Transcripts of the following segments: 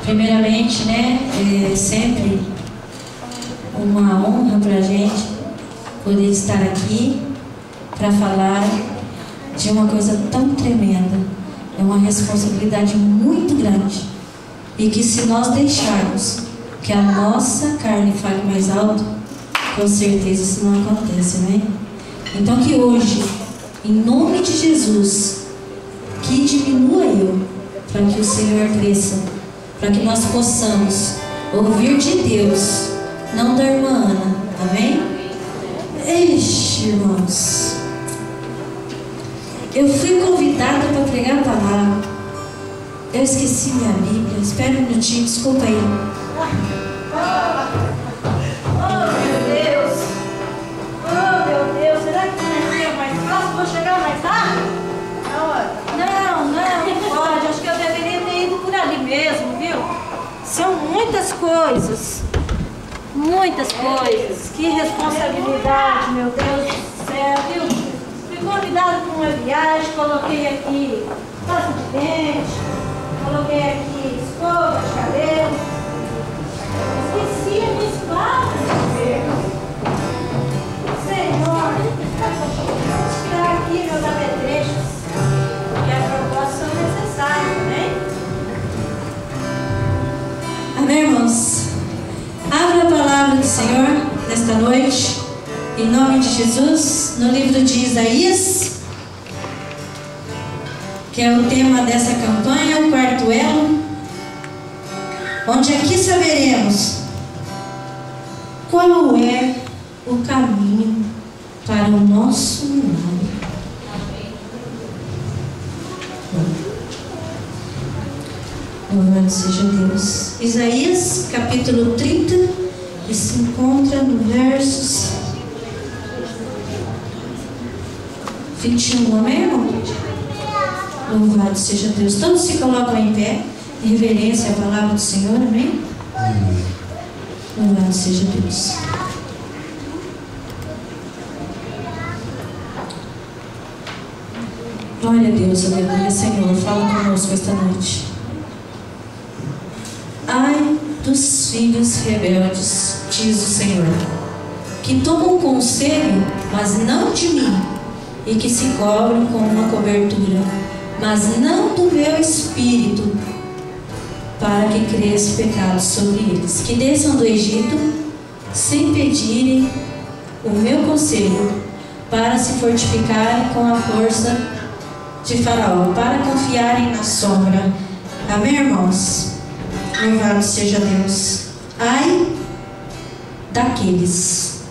Primeiramente, né, é sempre uma honra para a gente poder estar aqui para falar de uma coisa tão tremenda. É uma responsabilidade muito grande e que, se nós deixarmos que a nossa carne fale mais alto, com certeza isso não acontece, né? Então que hoje, em nome de Jesus, que diminua eu, para que o Senhor cresça, para que nós possamos ouvir de Deus, não da irmã Ana, amém? Eixe, irmãos, eu fui convidada para pregar a palavra, eu esqueci minha Bíblia, espera um minutinho, desculpa aí. Meu Deus, será que não é mais próximo? Vou chegar mais rápido? Não pode, acho que eu deveria ter ido por ali mesmo, viu? São muitas coisas, que responsabilidade, meu Deus do céu, viu? Fui convidada para uma viagem, coloquei aqui pasta de dente, coloquei aqui escova de cabelo, esqueci a minha espada. Senhor, vamos tirar aqui meus apetrechos, que a propósito são necessários, né? Amém, irmãos? Abra a palavra do Senhor nesta noite, em nome de Jesus, no livro de Isaías, que é o tema dessa campanha, o quarto elo, onde aqui saberemos qual é o caminho para o nosso milagre. Louvado seja Deus. Isaías capítulo 30, que se encontra no versos 21, amém, irmão? Louvado seja Deus. Todos se colocam em pé, em reverência à palavra do Senhor, amém? Louvado seja Deus. Glória a Deus, aleluia, Senhor, fala conosco esta noite. Ai dos filhos rebeldes, diz o Senhor, que tomam conselho, mas não de mim, e que se cobrem com uma cobertura, mas não do meu espírito, para que cresça pecado sobre eles, que desçam do Egito, sem pedirem o meu conselho, para se fortificarem com a força de Faraó, para confiarem na sombra. Amém, irmãos? Louvado seja Deus. Ai daqueles.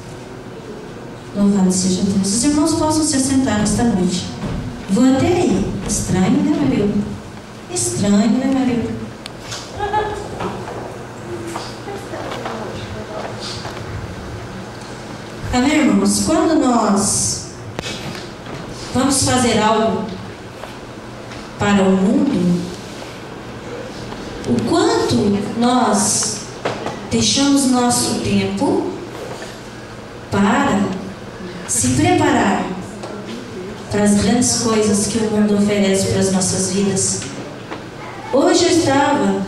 Louvado seja Deus. Os irmãos possam se assentar nesta noite. Vou até aí. Estranho, né, Marilda? Estranho, né, Marilda? Amém, irmãos? Quando nós vamos fazer algo para o mundo, o quanto nós deixamos nosso tempo para se preparar para as grandes coisas que o mundo oferece para as nossas vidas. Hoje eu estava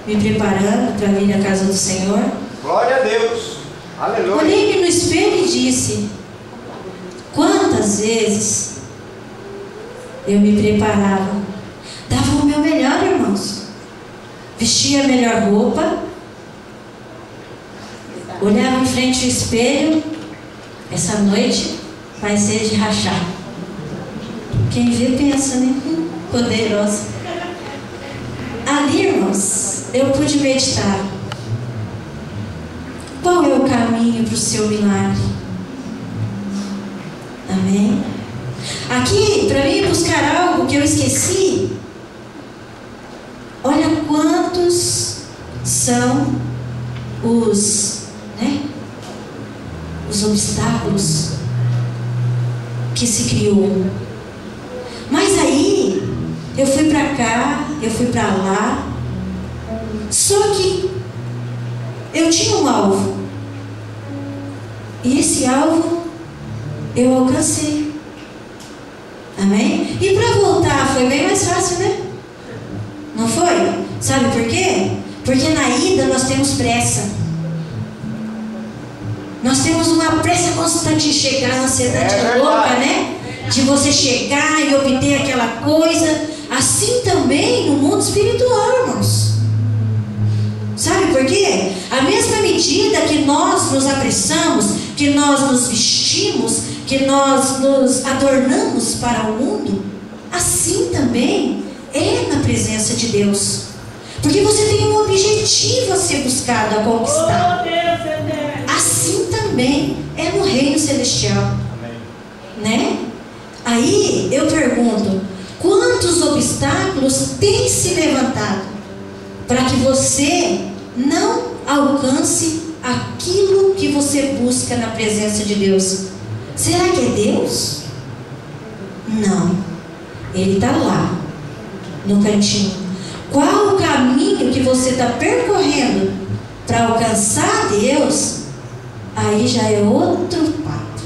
me preparando para vir à casa do Senhor. Glória a Deus. Aleluia. Olhei-me no espelho e disse: quantas vezes eu me preparava, dava o meu melhor, irmãos, vestia a melhor roupa, olhava em frente ao espelho. Essa noite vai ser de rachar. Quem vê pensa, né? Poderosa. Ali, irmãos, eu pude meditar. Qual é o caminho para o seu milagre? Amém? Aqui, para mim buscar algo que eu esqueci, olha quantos são os obstáculos que se criou. Mas aí, eu fui para cá, eu fui para lá, só que eu tinha um alvo, e esse alvo eu alcancei. Amém? E para voltar foi bem mais fácil, né? Não foi? Sabe por quê? Porque na ida nós temos pressa. Nós temos uma pressa constante de chegar, a ansiedade louca, né? De você chegar e obter aquela coisa. Assim também no mundo espiritual, irmãos. Sabe por quê? A mesma medida que nós nos apressamos, que nós nos vestimos, que nós nos adornamos para o mundo, assim também é na presença de Deus. Porque você tem um objetivo a ser buscado, a conquistar. Assim também é no reino celestial. Né? Aí eu pergunto, quantos obstáculos têm se levantado para que você não alcance aquilo que você busca na presença de Deus? Será que é Deus? Não. Ele está lá, no cantinho. Qual o caminho que você está percorrendo para alcançar Deus? Aí já é outro papo.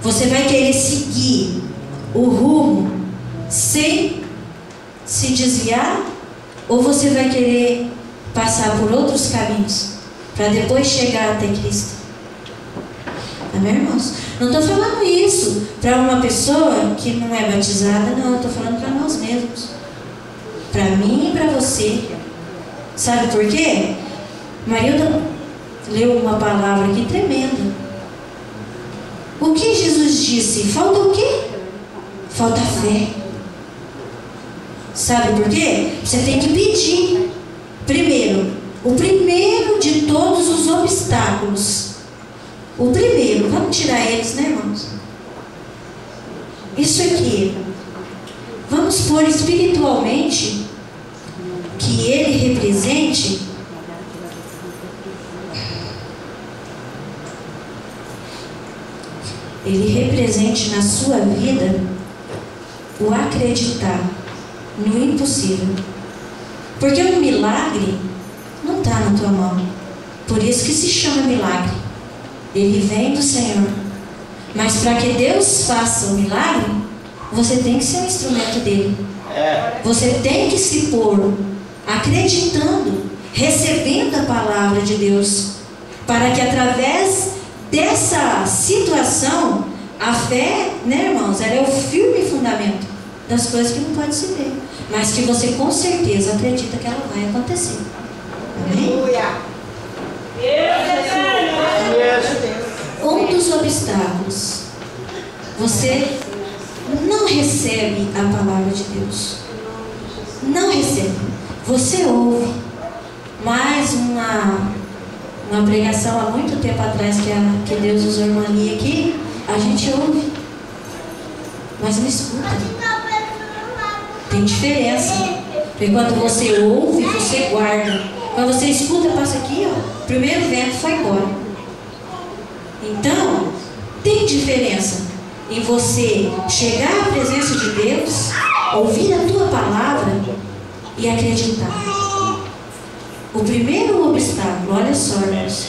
Você vai querer seguir o rumo sem se desviar? Ou você vai querer passar por outros caminhos para depois chegar até Cristo? Amém, irmãos? Não estou falando isso para uma pessoa que não é batizada, não. Estou falando para nós mesmos. Para mim e para você. Sabe por quê? Marilda leu uma palavra aqui tremenda. O que Jesus disse? Falta o quê? Falta fé. Sabe por quê? Você tem que pedir. Primeiro, o primeiro de todos os obstáculos. O primeiro, vamos tirar eles, né, irmãos? Isso aqui. Vamos pôr espiritualmente que ele represente na sua vida o acreditar no impossível. Porque o milagre não está na tua mão. Por isso que se chama milagre. Ele vem do Senhor. Mas para que Deus faça o milagre, você tem que ser um instrumento dele. Você tem que se pôr acreditando, recebendo a palavra de Deus, para que através dessa situação, a fé, né, irmãos, ela é o firme fundamento das coisas que não pode se ver, mas que você com certeza acredita que ela vai acontecer. Amém? Um dos obstáculos, você não recebe a palavra de Deus. Não recebe. Você ouve. Mais uma pregação há muito tempo atrás que Deus usou a irmã Lia aqui. A gente ouve, mas não escuta. Tem diferença. Porque quando você ouve, você guarda. Quando você escuta, passa aqui, ó. Primeiro vento foi embora. Então, tem diferença em você chegar à presença de Deus, ouvir a tua palavra e acreditar. O primeiro obstáculo, olha só, irmãos,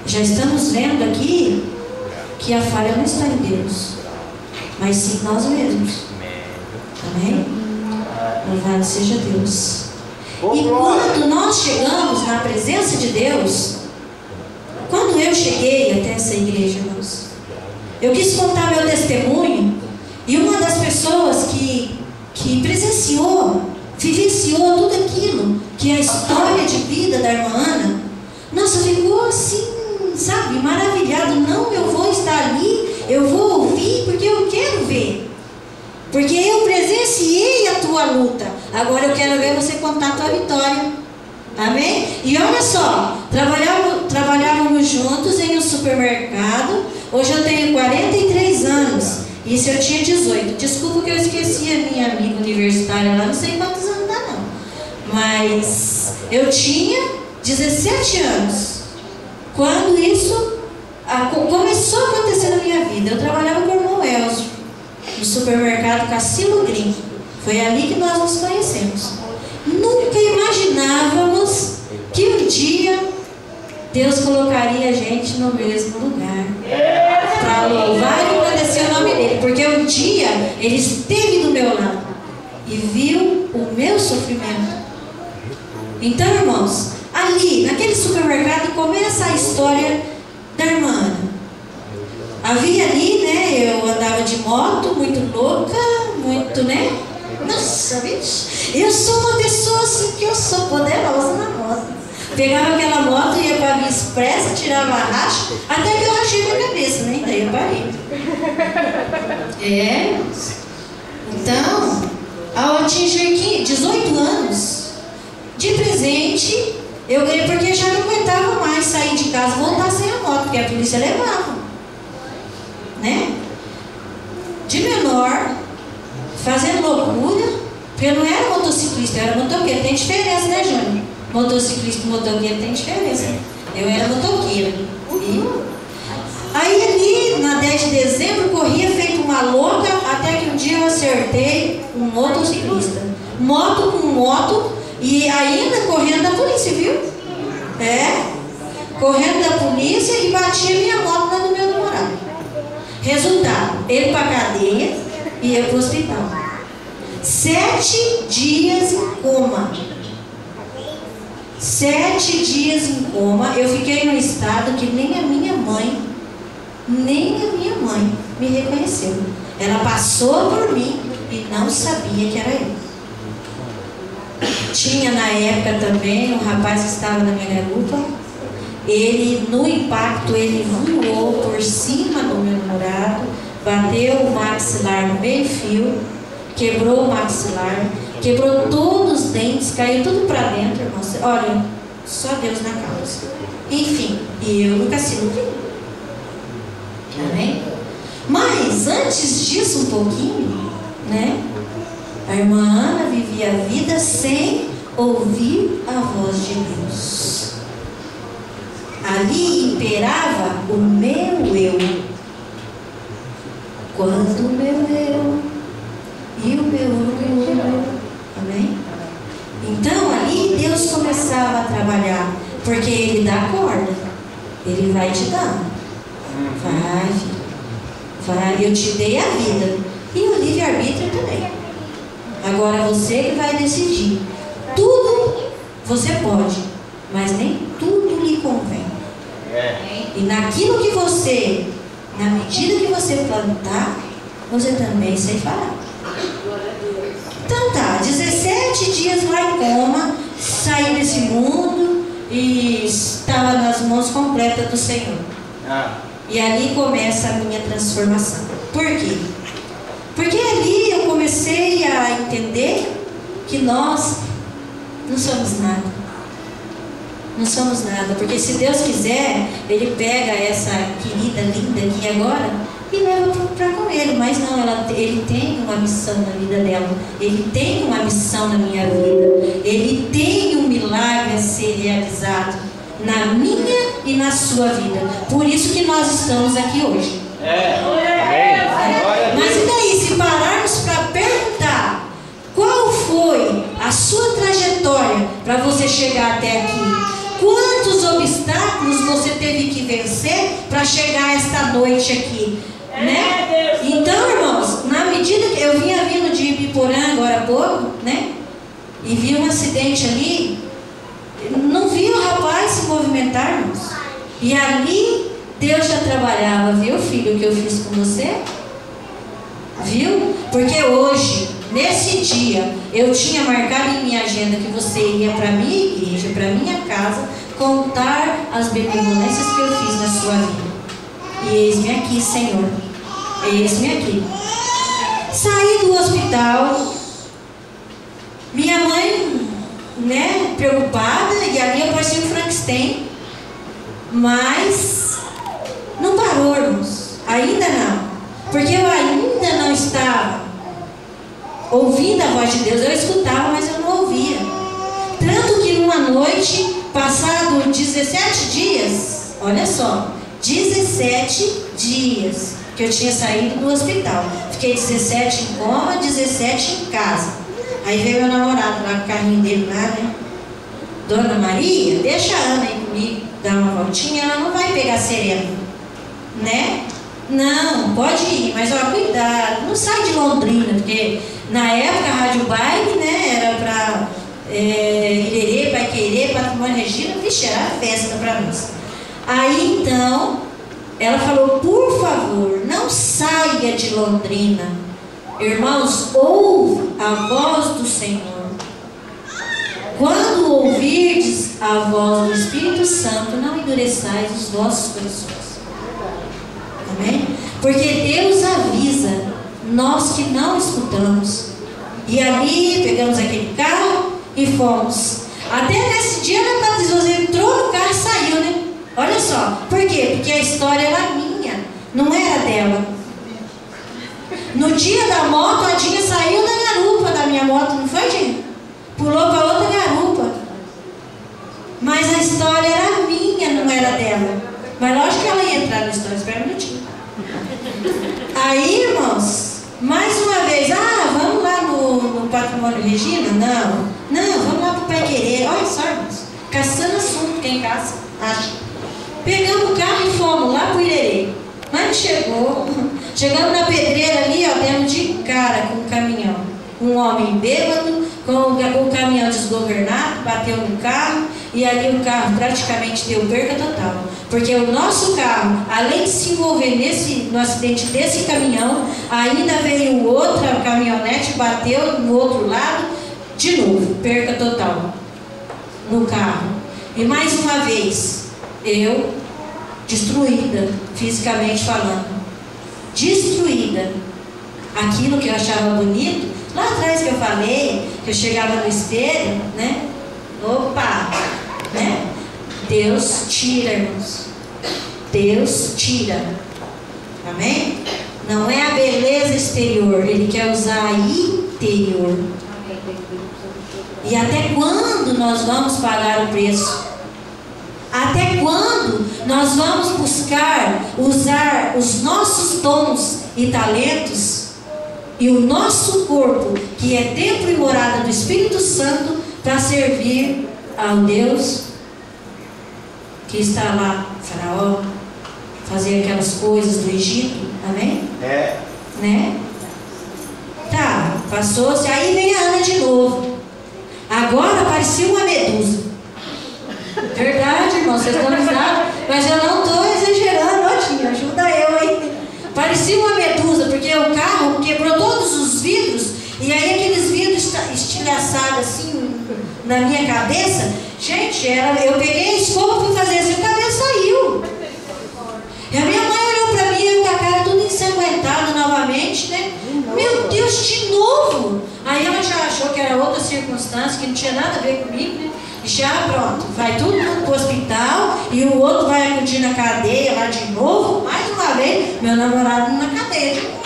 já estamos vendo aqui que a falha não está em Deus, mas sim nós mesmos. Amém? Louvado seja Deus. E quando nós chegamos na presença de Deus, quando eu cheguei até essa igreja, irmãos, eu quis contar meu testemunho, e uma das pessoas que presenciou, vivenciou tudo aquilo, que é a história de vida da irmã Ana, nossa, ficou assim, sabe, maravilhado. Não, eu vou estar ali, eu vou ouvir, porque eu quero ver. Porque eu presenciei a tua luta. Agora eu quero ver você contar a tua vitória. Amém? E olha só, trabalhávamos juntos em um supermercado. Hoje eu tenho 43 anos. Isso eu tinha 18. Desculpa que eu esqueci a minha amiga universitária lá, não sei quantos anos dá não. Mas eu tinha 17 anos quando isso começou a acontecer na minha vida. Eu trabalhava com o irmão Elcio no supermercado Cacilo Green. Foi ali que nós nos conhecemos. Nunca imaginávamos que um dia Deus colocaria a gente no mesmo lugar para louvar e agradecer o nome dele. Porque um dia ele esteve do meu lado e viu o meu sofrimento Então, irmãos, ali, naquele supermercado, começa a história da irmã Ana. Havia ali, né, eu andava de moto, muito louca, muito, né? Nossa, bicho, eu sou uma pessoa assim que eu sou poderosa na moto. Pegava aquela moto, ia para a Via Expressa, tirava a racha, até que eu rachei minha cabeça, né? Daí eu parei. Então, ao atingir 18 anos, de presente, eu ganhei porque já não aguentava mais sair de casa e voltar sem a moto, porque a polícia levava. Né? De menor, fazendo loucura, porque eu não era motociclista, eu era motoqueiro. Tem diferença, né, Júnior? Motociclista e motoqueiro tem diferença. Eu era motoqueira. Aí ali, na 10 de dezembro, corria feito uma louca, até que um dia eu acertei um motociclista. Moto com moto, e ainda correndo da polícia, viu? Correndo da polícia e batia minha moto lá no meu namorado. Resultado, ele para cadeia e eu para o hospital. 7 dias em coma. 7 dias em coma. Eu fiquei num estado que nem a minha mãe me reconheceu. Ela passou por mim e não sabia que era eu. Tinha na época também um rapaz que estava na minha garupa. Ele, no impacto, ele voou por cima do meu namorado, bateu o maxilar no meio-fio, quebrou o maxilar, quebrou todos os dentes, caiu tudo para dentro, irmão. Olha, só Deus na causa. Enfim, e eu nunca se vi. Amém? Mas antes disso, um pouquinho, né? A irmã Ana vivia a vida sem ouvir a voz de Deus. Ali imperava o meu eu. Quando o meu eu e o meu eu. Amém? Então ali Deus começava a trabalhar, porque Ele dá a corda, Ele vai te dar. Vai, eu te dei a vida e o livre-arbítrio também. Agora você que vai decidir. Tudo você pode, mas nem tudo lhe convém. E naquilo que você, na medida que você plantar, você também ceifará. Então tá, 17 dias lá em coma, saí desse mundo e estava nas mãos completas do Senhor. E ali começa a minha transformação. Por quê? Porque ali eu comecei a entender que nós não somos nada. Não somos nada, porque se Deus quiser, Ele pega essa querida, linda aqui agora e leva para com Ele. Mas não, Ele tem uma missão na vida dela. Ele tem uma missão na minha vida. Ele tem um milagre a ser realizado na minha e na sua vida. Por isso que nós estamos aqui hoje. Mas e daí, se pararmos para perguntar qual foi a sua trajetória para você chegar até aqui? Quantos obstáculos você teve que vencer para chegar esta noite aqui, né? Então, irmãos, na medida que eu vinha vindo de Ibiporã agora há pouco, né? E vi um acidente ali, não vi o rapaz se movimentar, irmãos. E ali Deus já trabalhava, viu, filho, o que eu fiz com você? Viu? Porque hoje, nesse dia, eu tinha marcado em minha agenda que você iria para a minha igreja, para a minha casa, contar as benevolências que eu fiz na sua vida. E eis-me aqui, Senhor. Eis-me aqui. Saí do hospital, minha mãe, né, preocupada, e ali eu parecia um Frankenstein. Mas não parou, irmãos. Ainda não. Porque eu ainda não estava ouvindo a voz de Deus. Eu escutava, mas eu não ouvia. Tanto que numa noite, passado 17 dias, olha só, 17 dias que eu tinha saído do hospital. Fiquei 17 em coma, 17 em casa. Aí veio meu namorado lá com o carrinho dele lá, né? Dona Maria, deixa a Ana aí comigo, dar uma voltinha, ela não vai pegar sereno, né? Não, pode ir, mas ó, cuidado, não sai de Londrina, porque na época a Rádio Baile, né, era para Irerê, Paiquerê, Querer, Patrimônio Regina, vixe, era festa para nós. Aí então, ela falou, por favor, não saia de Londrina. Irmãos, ouve a voz do Senhor. Quando ouvirdes a voz do Espírito Santo, não endureçais os vossos corações. Amém? Porque Deus avisa, nós que não escutamos. E ali pegamos aquele carro e fomos. Até nesse dia a Natália José entrou no carro e saiu, né? Olha só, por quê? Porque a história era minha, não era dela. No dia da moto, a Dinha saiu da garupa da minha moto, não foi, Dinha? Pulou para outra garupa. Mas a história era minha, não era dela. Mas lógico que ela ia entrar na história, espera um minutinho. Aí, irmãos, mais uma vez, vamos lá no Patrimônio Regina? Não, vamos lá para o Pai Querer. Olha só, irmãos, caçando assunto, quem caça, acha. Pegamos o carro e fomos lá para o Irerê. Mas chegamos na pedreira ali, ó, demos de cara com o caminhão. Um homem bêbado, com o caminhão desgovernado, bateu no carro e ali o carro praticamente deu perca total. Porque o nosso carro, além de se envolver no acidente desse caminhão, ainda veio outra caminhonete, bateu no outro lado, de novo, perca total no carro. E mais uma vez, eu, destruída, fisicamente falando, destruída. Aquilo que eu achava bonito, lá atrás que eu falei, que eu chegava no espelho, né? Opa! Né? Deus tira, irmãos. Deus tira. Amém? Não é a beleza exterior, Ele quer usar a interior. E até quando nós vamos pagar o preço? Até quando nós vamos buscar usar os nossos dons e talentos e o nosso corpo, que é templo e morada do Espírito Santo, para servir ao Deus que está lá, Faraó, fazer aquelas coisas do Egito? Amém? Né? Tá, passou-se, aí vem a Ana de novo. Agora parecia uma medusa. Verdade, irmão, vocês estão risados, mas eu não estou exagerando, ó, Tinha, ajuda eu aí. Parecia uma medusa, porque o carro quebrou todos os vidros, e aí aqueles vidros estilhaçados assim na minha cabeça. Gente, eu peguei a escova, fui fazer assim, a cabeça saiu. E a minha mãe olhou para mim, eu com a cara tudo ensanguentada novamente, né? Meu Deus, de novo! Aí ela já achou que era outra circunstância, que não tinha nada a ver comigo, né? Já pronto, vai todo mundo para o hospital e o outro vai acudir na cadeia lá de novo, mais uma vez, meu namorado na cadeia de novo.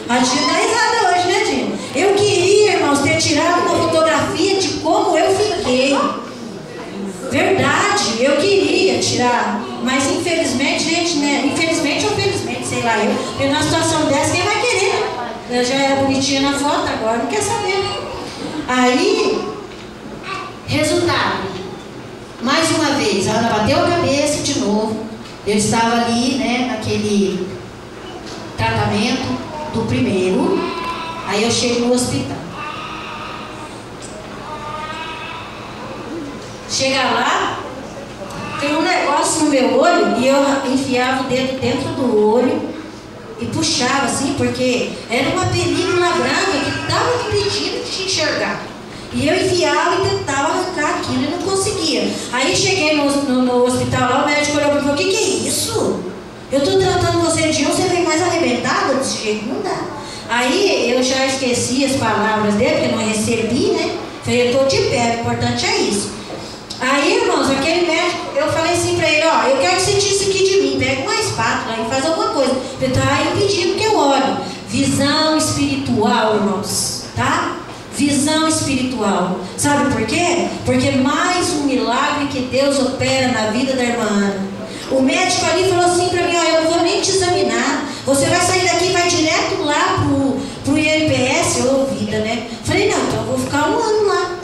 A Dina dá risada hoje, né, Dina? Eu queria, irmãos, ter tirado uma fotografia de como eu fiquei. Verdade, eu queria tirar, mas infelizmente, gente, né? Infelizmente ou felizmente, sei lá, porque numa situação dessa, quem vai querer? Eu já era bonitinha na foto, agora não quer saber. Aí, resultado, mais uma vez, a Ana bateu a cabeça de novo. Eu estava ali, né, naquele tratamento do primeiro. Aí eu chego no hospital. Chega lá, tem um negócio no meu olho e eu enfiava o dedo dentro do olho e puxava assim, porque era uma película branca que estava me impedindo de enxergar. E eu enfiava e tentava arrancar aquilo e não conseguia. Aí cheguei no hospital lá, o médico olhou para mim e falou, o que é isso? Eu estou tratando você de você vem mais arrebentada desse jeito, não dá. Aí eu já esqueci as palavras dele, porque não recebi, né? Falei, eu estou de pé, o importante é isso. Aí, irmãos, aquele médico, eu falei assim para ele, ó, eu quero que você tire isso aqui de mim, pega uma espátula e faz alguma coisa. Ele está impedindo que eu olhe. Visão espiritual, irmãos, tá? Visão espiritual. Sabe por quê? Porque mais um milagre que Deus opera na vida da irmã Ana. O médico ali falou assim para mim, ó, eu não vou nem te examinar. Você vai sair daqui e vai direto lá pro INPS, ou vida, né? Falei, não, então eu vou ficar um ano lá.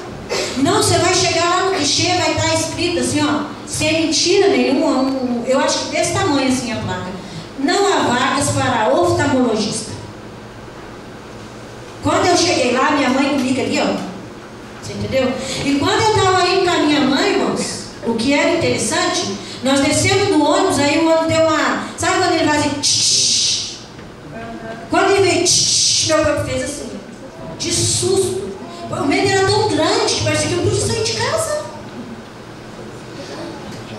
Não, você vai chegar lá no guichê, vai estar escrito assim, ó, sem mentira nenhuma, eu acho que desse tamanho assim a placa. Não há vagas para oftalmologista. Quando eu cheguei lá, minha mãe comigo ali, ó. Você entendeu? E quando eu estava indo com a minha mãe, o que era interessante, nós descemos do ônibus, aí o ônibus deu uma... Sabe quando ele vai assim? Tsh, quando ele veio, tsh, meu corpo fez assim, de susto. O medo era tão grande que parecia que eu podia sair de casa.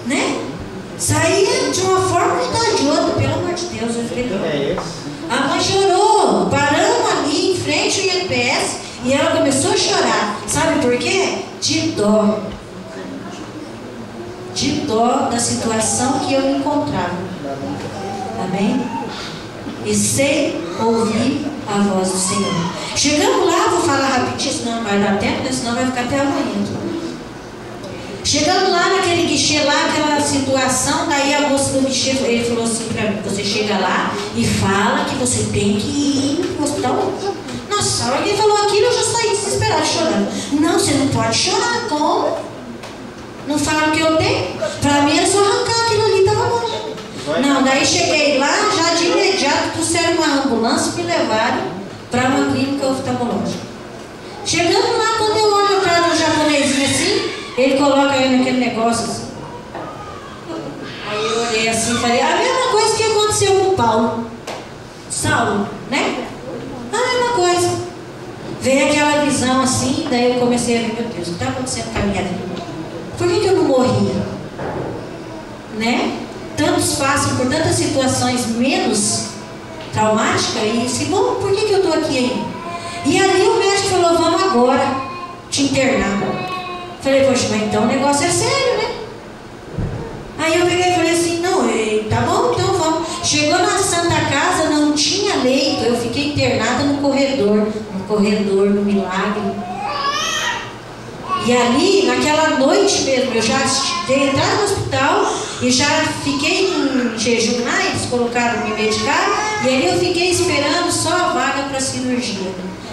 Né? Saía de uma forma e de outra, pelo amor de Deus. A mãe chorou, paramos ali em frente ao INPS e ela começou a chorar. Sabe por quê? De dó. De dó da situação que eu me encontrava. Amém? E sem ouvir a voz do Senhor. Chegamos lá, vou falar rapidinho, senão não vai dar tempo, né? Senão vai ficar até amanhã. Chegando lá naquele guichê lá, aquela situação, daí a moça do guichê, ele falou assim pra mim, você chega lá e fala que você tem que ir no hospital. Nossa, a hora que ele falou aquilo, eu já saí desesperada, chorando. Não, você não pode chorar, como? Não fala o que eu tenho? Pra mim era só arrancar aquilo ali, tava bom. Não, daí cheguei lá, já de imediato trouxeram uma ambulância e me levaram para uma clínica oftalmológica. Chegando lá, quando eu olho para o japonesinho assim, ele coloca aí naquele negócio assim. Aí eu olhei assim e falei, a mesma coisa que aconteceu com o Paulo. Saulo, né? A mesma coisa. Veio aquela visão assim, daí eu comecei a ver, meu Deus, o que está acontecendo com a minha vida? Por que eu não morria? Né? Tantos passam por tantas situações menos traumáticas e disse, bom, por que eu estou aqui ainda? E ali o médico falou, vamos agora te internar. Falei, poxa, mas então o negócio é sério, né? Aí eu peguei e falei assim, não, tá bom, então vamos. Chegou na Santa Casa, não tinha leito, eu fiquei internada no corredor, no Milagre. E ali, naquela noite mesmo, eu já dei entrada no hospital e já fiquei em jejum lá, eles colocaram, me medicaram, e ali eu fiquei esperando só a vaga para cirurgia.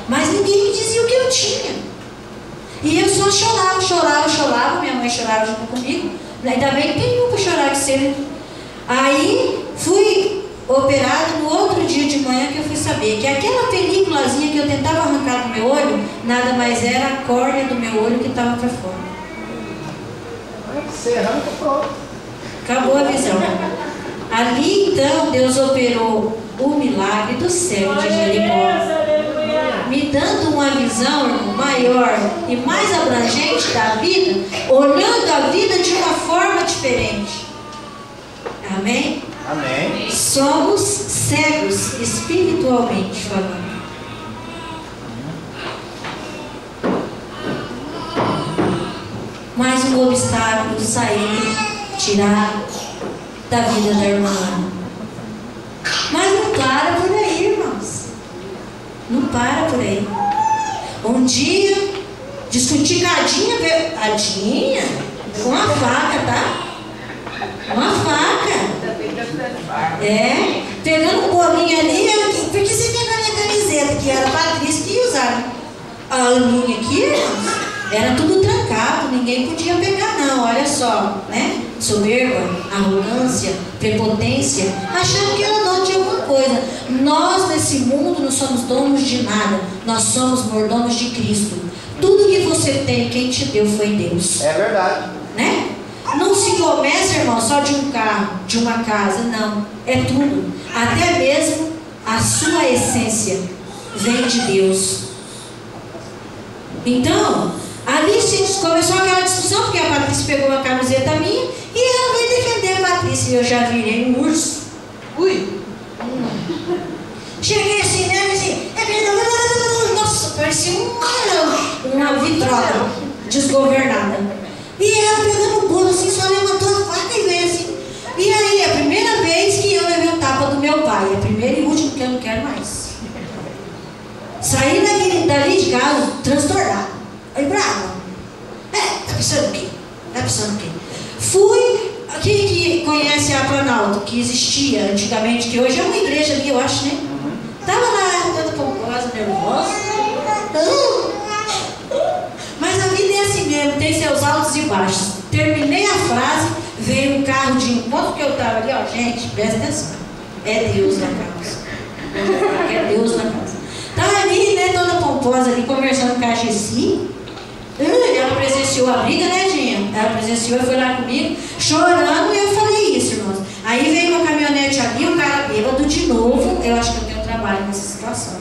Mas ninguém me dizia o que eu tinha. E eu só chorava, minha mãe chorava junto comigo, ainda bem que tem um para chorar de cedo. Aí fui operada no outro dia de manhã que eu fui saber que aquela películazinha que eu tentava arrancar do meu olho, nada mais era a córnea do meu olho que estava para fora. Você arranca, pronto. Acabou a visão. Ali então Deus operou o milagre do céu de Jericó, me dando uma visão maior e mais abrangente da vida, olhando a vida de uma forma diferente. Amém? Amém. Somos cegos espiritualmente falando. Mais um obstáculo sair, tirar da vida da irmã. Mas não para por aí, irmãos. Não para por aí. Um dia, discuticadinha, adinha, com a faca, tá? Uma faca. Pegando um bolinho ali, porque você pegou a minha camiseta, que era Patrícia que ia usar. A minha aqui, irmãos, era tudo trancado, ninguém podia pegar não, olha só, né? Soberba, arrogância, prepotência, achando que era dono de alguma coisa. Nós nesse mundo não somos donos de nada, nós somos mordomos de Cristo. Tudo que você tem, quem te deu foi Deus. É verdade. Né? Não se começa, irmão, só de um carro, de uma casa, não. É tudo. Até mesmo a sua essência vem de Deus. Então, ali começou aquela discussão, porque a Patrícia pegou uma camiseta minha e ela veio defender a Patrícia. E eu já virei um urso. Ui! Cheguei assim, né? Assim, nossa, parecia uma vitrola desgovernada. E ela pegando o bolo assim, só levantou a faca e veio assim. E aí, a primeira vez que eu levei o tapa do meu pai, a primeira e última que eu não quero mais. Saí dali de casa transtornado. Aí, brava. Tá pensando o quê? Tá pensando o quê? Fui, quem que conhece a Planalto, que existia antigamente, que hoje é uma igreja ali, eu acho, né? Tava lá, toda pomposa, nervosa. Mas a vida é assim mesmo, tem seus altos e baixos. Terminei a frase, veio um carro de encontro que eu estava ali, ó, gente, presta atenção. É Deus na casa. É Deus na casa. Estava ali, né, toda pomposa ali, conversando com a Gessi. Ela presenciou a briga, né, Dinha? Ela presenciou e foi lá comigo, chorando, e eu falei isso, irmãos. Aí veio uma caminhonete ali, o cara bêbado de novo, eu acho que eu tenho trabalho nessa situação.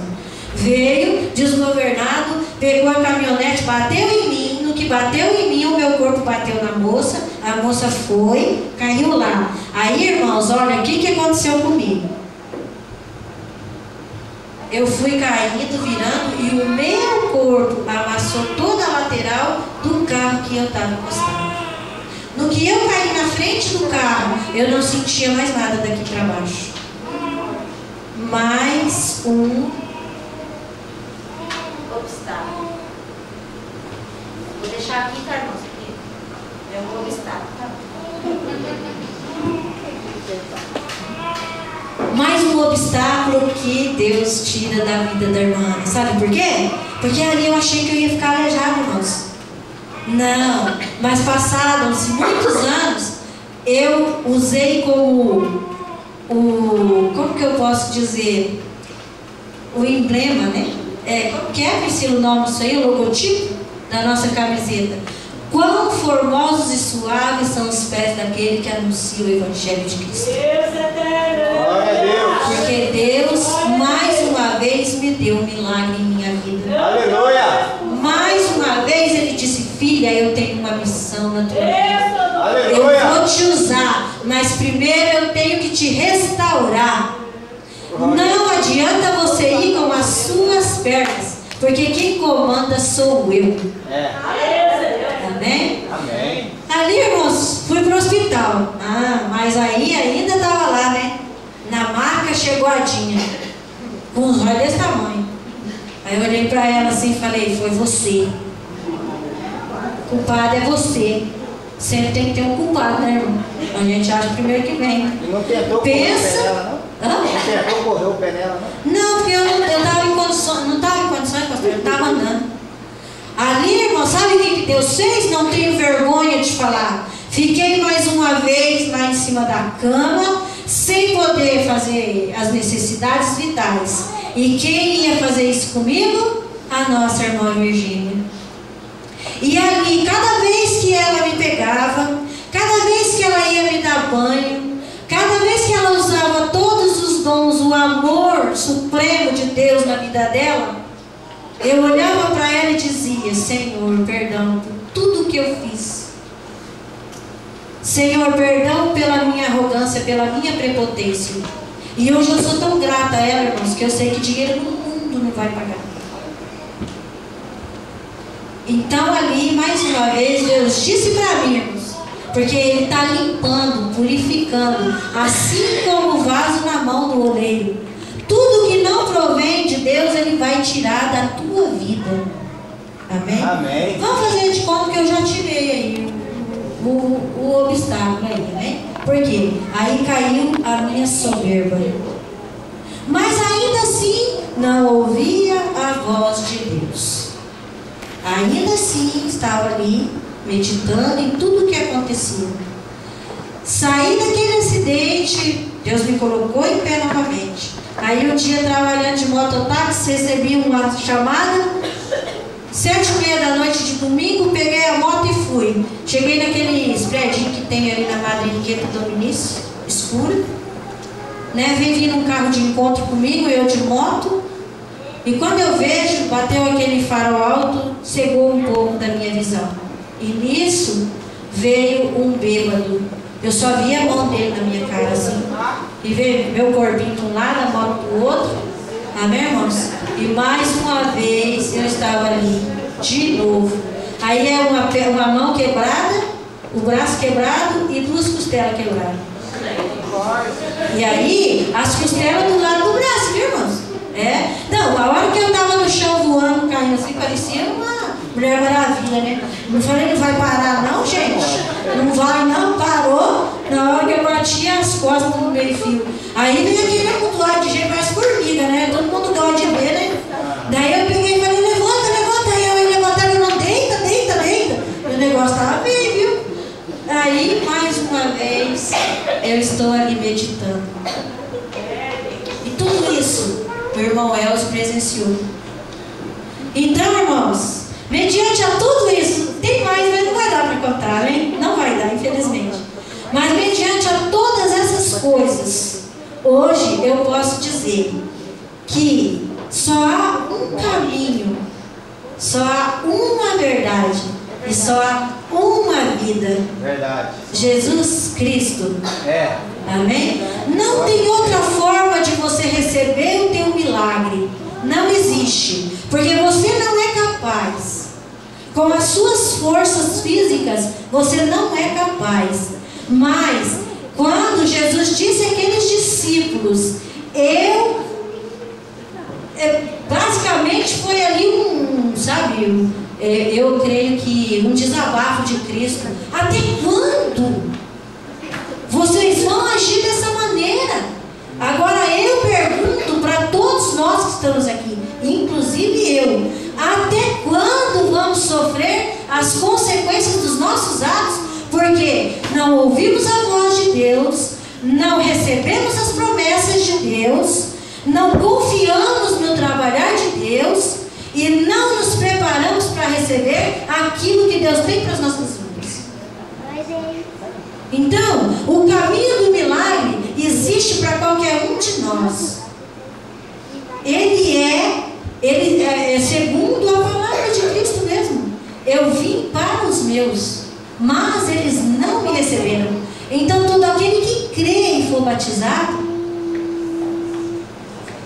Veio, desgovernado, pegou a caminhonete, bateu em mim, no que bateu em mim, o meu corpo bateu na moça, a moça foi, caiu lá. Aí, irmãos, olha, o que aconteceu comigo? Eu fui caindo, virando, e o meu corpo amassou toda a lateral do carro que eu estava encostado. No que eu caí na frente do carro, eu não sentia mais nada daqui para baixo. Mais um obstáculo. Vou deixar aqui, tá, irmãos? Aqui. É um obstáculo, tá? Mais um obstáculo que Deus tira da vida da irmã. Sabe por quê? Porque ali eu achei que eu ia ficar aleijada, irmãos. Não, mas passados muitos anos, eu usei como como que eu posso dizer? O emblema, né? Como que é, Priscila, o nome disso aí, o logotipo da nossa camiseta? Quão formosos e suaves são os pés daquele que anuncia o Evangelho de Cristo. Glória a Deus. Porque Deus, mais uma vez, me deu um milagre em minha vida. Aleluia. Mais uma vez, Ele disse: filha, eu tenho uma missão na tua vida. Aleluia. Eu vou te usar, mas primeiro eu tenho que te restaurar. Não adianta você ir com as suas pernas, porque quem comanda sou eu. Amém? Amém. Ali, irmãos, fui para o hospital. Mas aí ainda estava lá, né? Na maca chegou a Dinha, com os olhos desse tamanho. Aí eu olhei para ela assim e falei: foi você. O culpado é você. Sempre tem que ter um culpado, né, irmão? A gente acha primeiro que vem. E não tentou Pensa. correr o pé nela, não? Hã? Não tentou correr o pé nela, não? Não, porque eu estava em condições, não estava em condições, pastor, eu estava andando. Ali, irmão, sabe o que Deus fez? Não tenho vergonha de falar. Fiquei mais uma vez lá em cima da cama, sem poder fazer as necessidades vitais. E quem ia fazer isso comigo? A nossa irmã Virgínia. E ali, cada vez que ela me pegava, cada vez que ela ia me dar banho, cada vez que ela usava todos os dons, o amor supremo de Deus na vida dela, eu olhava para ela e dizia: Senhor, perdão por tudo que eu fiz. Senhor, perdão pela minha arrogância, pela minha prepotência. E hoje eu sou tão grata a ela, irmãos, que eu sei que dinheiro no mundo não vai pagar. Então ali, mais uma vez, Deus disse para mim, irmãos, porque Ele está limpando, purificando, assim como o vaso na mão do oleiro. Tudo que não provém de Deus, Ele vai tirar da tua vida. Amém? Amém. Vamos fazer de conta que eu já tirei aí o obstáculo aí, né? Por quê? Aí caiu a minha soberba. Mas ainda assim, não ouvia a voz de Deus. Ainda assim, estava ali, meditando em tudo o que acontecia. Saí daquele acidente, Deus me colocou em pé novamente. Aí um dia, trabalhando de mototáxi, recebi uma chamada, 7h30 da noite de domingo, peguei a moto e fui. Cheguei naquele prédio que tem ali na Madringueta do Vinícius, escuro, né? Vem vindo um carro de encontro comigo, eu de moto. E quando eu vejo, bateu aquele farol alto, cegou um pouco da minha visão. E nisso veio um bêbado. Eu só via a mão dele na minha cara assim. E veio meu corpinho de um lado, a mão do outro. Amém, irmãos? E mais uma vez eu estava ali, de novo. Aí é uma mão quebrada, o braço quebrado e 2 costelas quebradas. E aí, as costelas do lado do braço, viu, irmãos? Não, a hora que eu estava no chão voando, caindo assim, parecia uma Mulher Maravilha, né? Não falei, não vai parar não, gente? Não vai não, parou. Na hora que eu bati as costas no meio fio. Aí veio aquele amontoado de gente, mais formiga, né? Todo mundo gosta de ver, né? Daí eu peguei e falei: levanta, levanta. Aí eu ia levantar e não, deita. E o negócio estava bem, viu? Aí, mais uma vez, eu estou ali meditando. E tudo isso o irmão Elcio presenciou. Então, irmãos, Mediante a tudo isso, tem mais, mas não vai dar para contar, hein? Não vai dar, infelizmente. Mas mediante a todas essas coisas, hoje eu posso dizer que só há um caminho, só há uma verdade e só há uma vida. Verdade. Jesus Cristo. É. Amém? Não tem outra forma de você receber o teu milagre. Não existe. Porque você não é capaz. Com as suas forças físicas, você não é capaz. Mas, quando Jesus disse àqueles discípulos, basicamente foi ali sabe, eu creio que um desabafo de Cristo. Até quando vocês vão agir dessa maneira? Agora eu pergunto para todos nós que estamos aqui, inclusive eu, até quando vamos sofrer as consequências dos nossos atos? Porque não ouvimos a voz de Deus, não recebemos as promessas de Deus, não confiamos no trabalhar de Deus e não nos preparamos para receber aquilo que Deus tem para as nossas vidas. Então, o caminho do milagre existe para qualquer um de nós. Ele é segundo a palavra de Cristo mesmo. Eu vim para os meus, mas eles não me receberam. Então, todo aquele que crê e for batizado,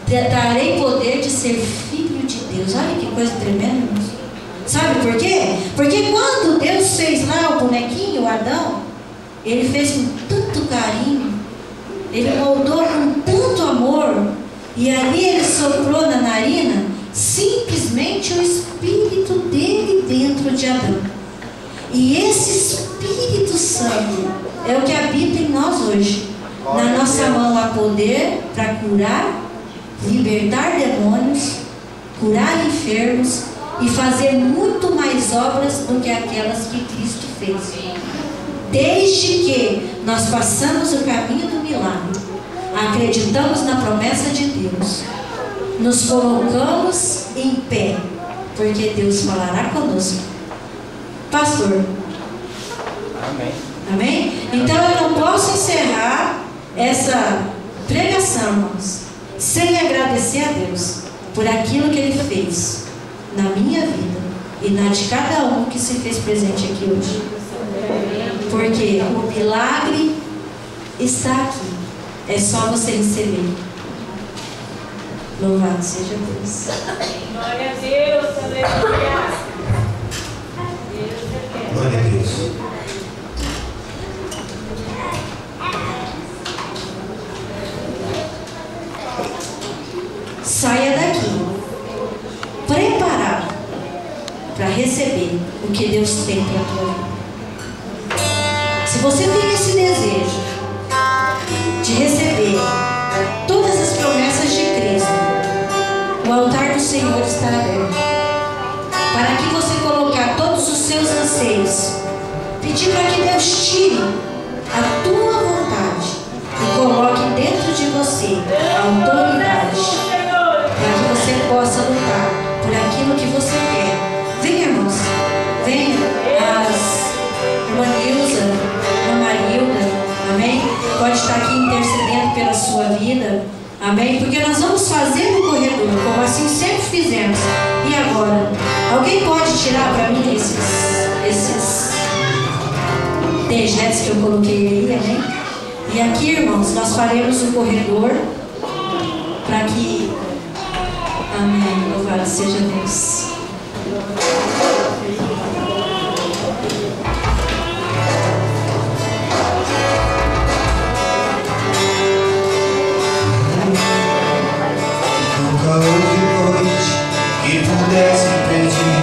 darei poder de ser filho de Deus. Olha que coisa tremenda, irmãos. Sabe por quê? Porque quando Deus fez lá o bonequinho, o Adão, Ele fez com tanto carinho, Ele moldou com tanto amor, e ali Ele soprou na narina simplesmente o Espírito dele dentro de Adão. E esse Espírito Santo é o que habita em nós hoje. Na nossa mão há poder para curar, libertar demônios, curar enfermos e fazer muito mais obras do que aquelas que Cristo fez. Desde que nós passamos o caminho do milagre, acreditamos na promessa de Deus, nos colocamos em pé, porque Deus falará conosco. Pastor. Amém. Amém? Então eu não posso encerrar essa pregação, irmãos, sem agradecer a Deus por aquilo que Ele fez na minha vida e na de cada um que se fez presente aqui hoje. Porque o milagre está aqui. É só você receber. Louvado seja Deus. Glória a Deus, aleluia. Glória a Deus. Saia daqui preparado para receber o que Deus tem para a tua vida. Se você tem esse desejo de receber todas as promessas de Cristo, o altar do Senhor está aberto para que você colocar todos os seus anseios, pedir para que Deus tire a tua vontade e coloque dentro de você a autoridade para que você possa lutar por aquilo que você quer. Venha, irmãos, venha, as irmã Nilza, irmã Marilda, amém? Pode estar aqui intercedendo pela sua vida, amém? Porque nós vamos fazer no corredor, como assim sempre fizemos. E agora? Alguém pode tirar para mim esses dejetos que eu coloquei aí, amém? E aqui, irmãos, nós faremos um corredor para que, amém, louvado seja Deus. Nunca houve noite que pudesse impedir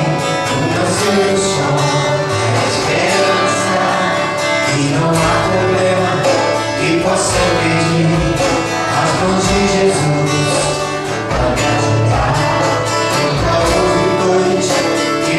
o nascer do sol, a esperança. E não há problema que possa impedir as mãos de Jesus para me ajudar. Nunca houve noite que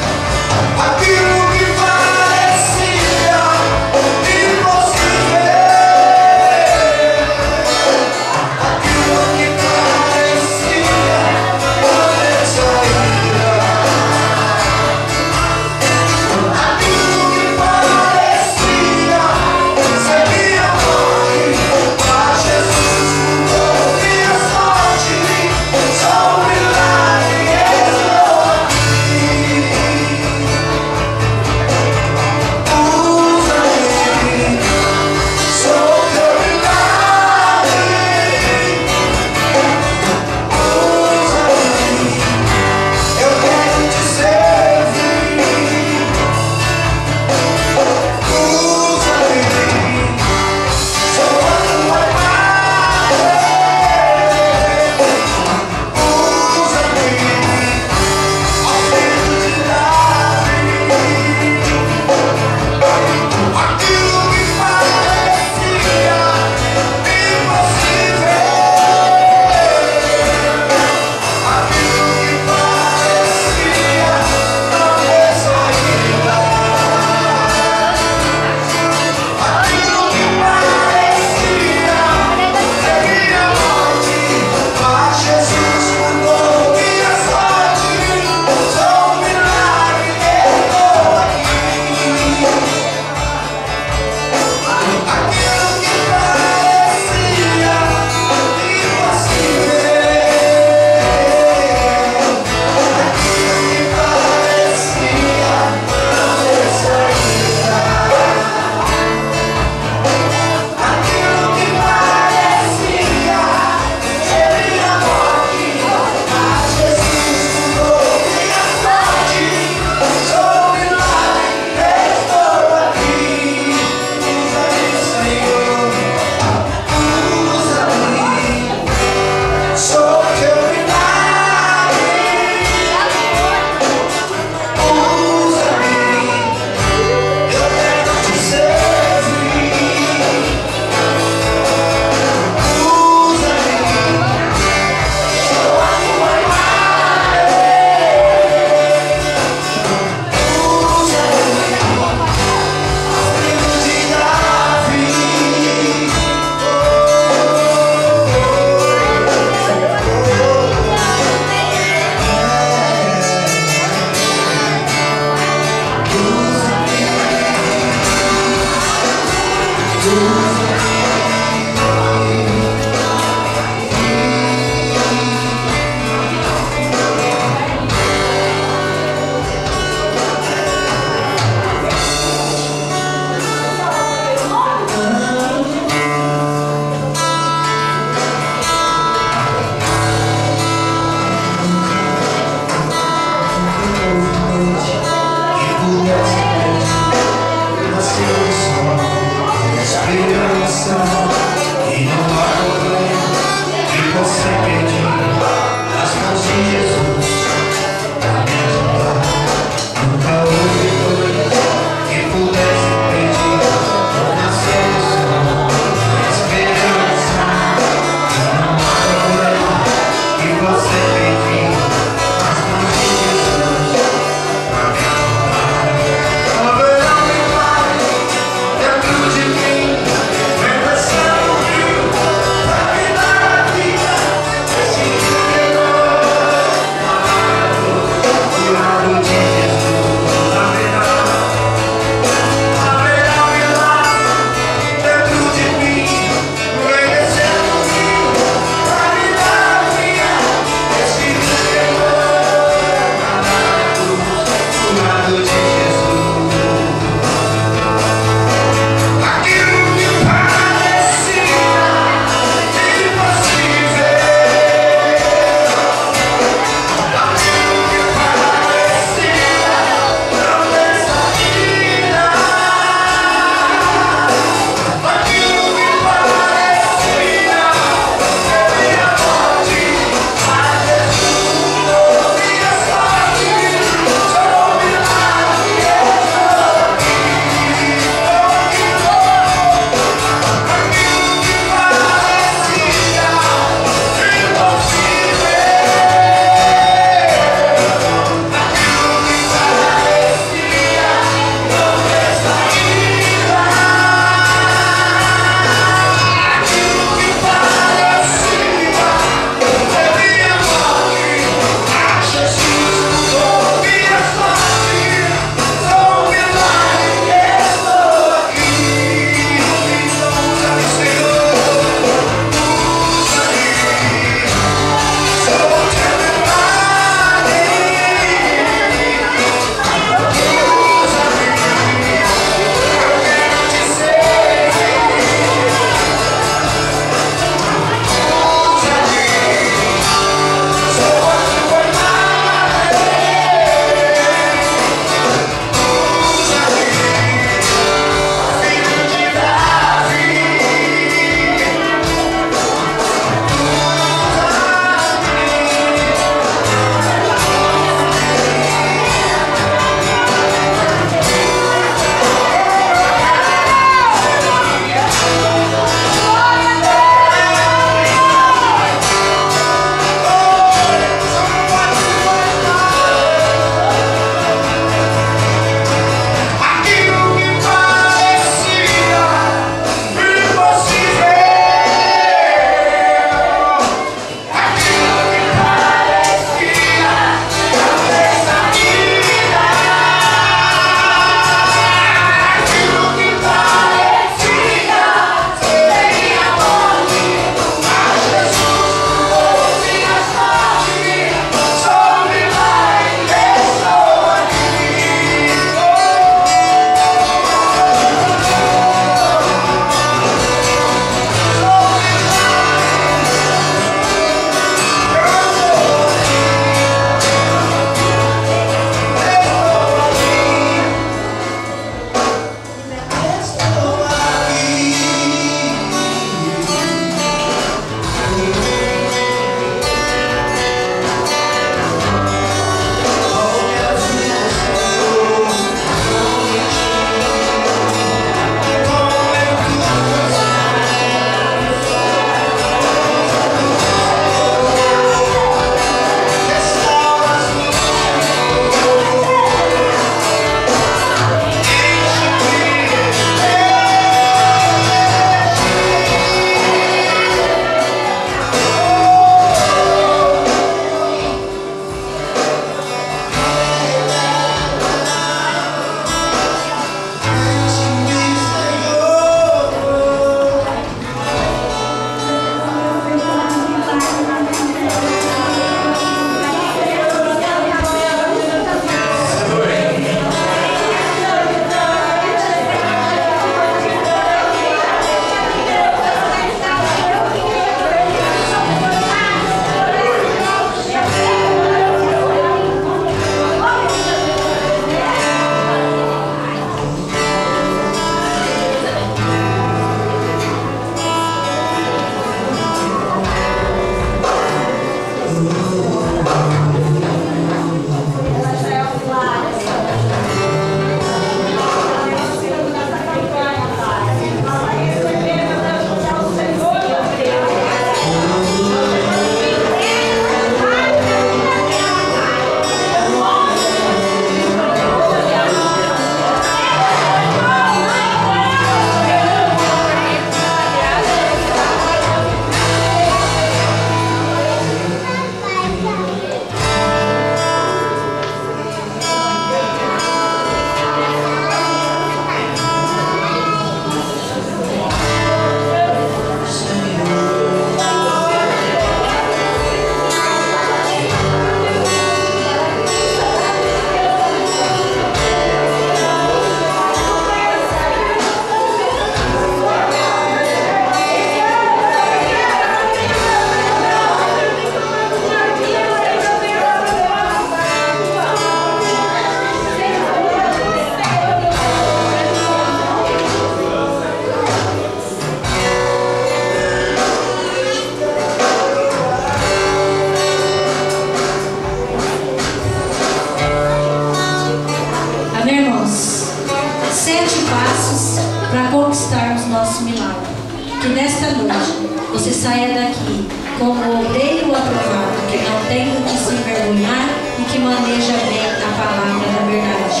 noite você saia daqui como obreiro aprovado, que não tem do que se envergonhar e que maneja bem a palavra da verdade.